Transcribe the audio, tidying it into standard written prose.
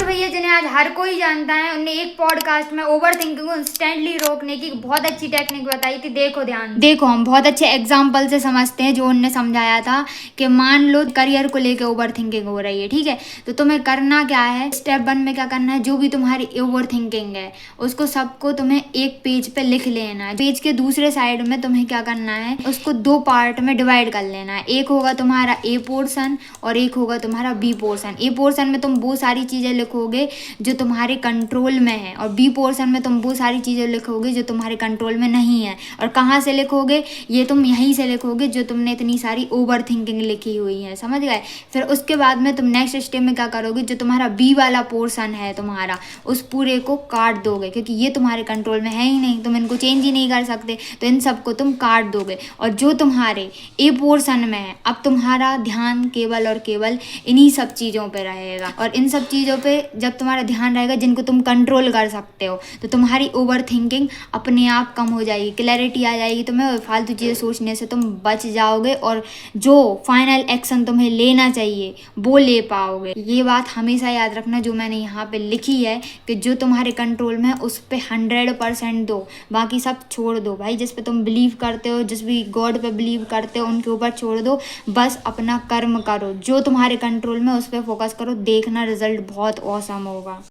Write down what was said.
भैया जिन्हें आज हर कोई जानता है, उन्हें एक पॉडकास्ट में ओवर थिंकिंग को इंस्टेंटली रोकने की बहुत अच्छी टेक्निक बताई थी। देखो ध्यान देखो, हम बहुत अच्छे एग्जाम्पल से समझते हैं। जो उनने समझाया था कि मान लो करियर को लेके ओवर थिंकिंग हो रही है, ठीक है, तो तुम्हें करना क्या है। स्टेप 1 में क्या करना है, जो भी तुम्हारी ओवर थिंकिंग है उसको सबको तुम्हें एक पेज पे लिख लेना है। पेज के दूसरे साइड में तुम्हें क्या करना है, उसको 2 पार्ट में डिवाइड कर लेना है। एक होगा तुम्हारा ए पोर्शन और एक होगा तुम्हारा बी पोर्शन। ए पोर्शन में तुम वो सारी चीजें लिखोगे जो तुम्हारे कंट्रोल में है, और बी पोर्शन में तुम वो सारी चीजें लिखोगे जो तुम्हारे कंट्रोल में नहीं है। और कहाँ से लिखोगे, ये तुम यहीं से लिखोगे जो तुमने इतनी सारी ओवर थिंकिंग लिखी हुई है, समझ गए। फिर उसके बाद में तुम नेक्स्ट स्टेप में क्या करोगे, जो तुम्हारा बी वाला पोर्शन है तुम्हारा, उस पूरे को काट दोगे, क्योंकि ये तुम्हारे कंट्रोल में है ही नहीं, तुम इनको चेंज ही नहीं कर सकते, तो इन सबको तुम काट दोगे। और जो तुम्हारे ए पोर्शन में है, अब तुम्हारा ध्यान केवल और केवल इन्हीं सब चीज़ों पे रहेगा। और इन सब चीज़ों पे जब तुम्हारा ध्यान रहेगा जिनको तुम कंट्रोल कर सकते हो, तो तुम्हारी ओवर थिंकिंग अपने आप कम हो जाएगी, क्लैरिटी आ जाएगी तुम्हें, और फालतू चीज़ें सोचने से तुम बच जाओगे और जो फाइनल एक्शन तुम्हें लेना चाहिए वो ले पाओगे। ये बात हमेशा याद रखना जो मैंने यहाँ पे लिखी है, कि जो तुम्हारे कंट्रोल में है उस पर 100% दो, बाकी सब छोड़ दो भाई। जिस पे तुम बिलीव करते हो, जिस भी गॉड पे बिलीव करते हो, उनके ऊपर छोड़ दो। बस अपना कर्म करो, जो तुम्हारे कंट्रोल में उस पर फोकस करो, देखना रिजल्ट बहुत औसम होगा।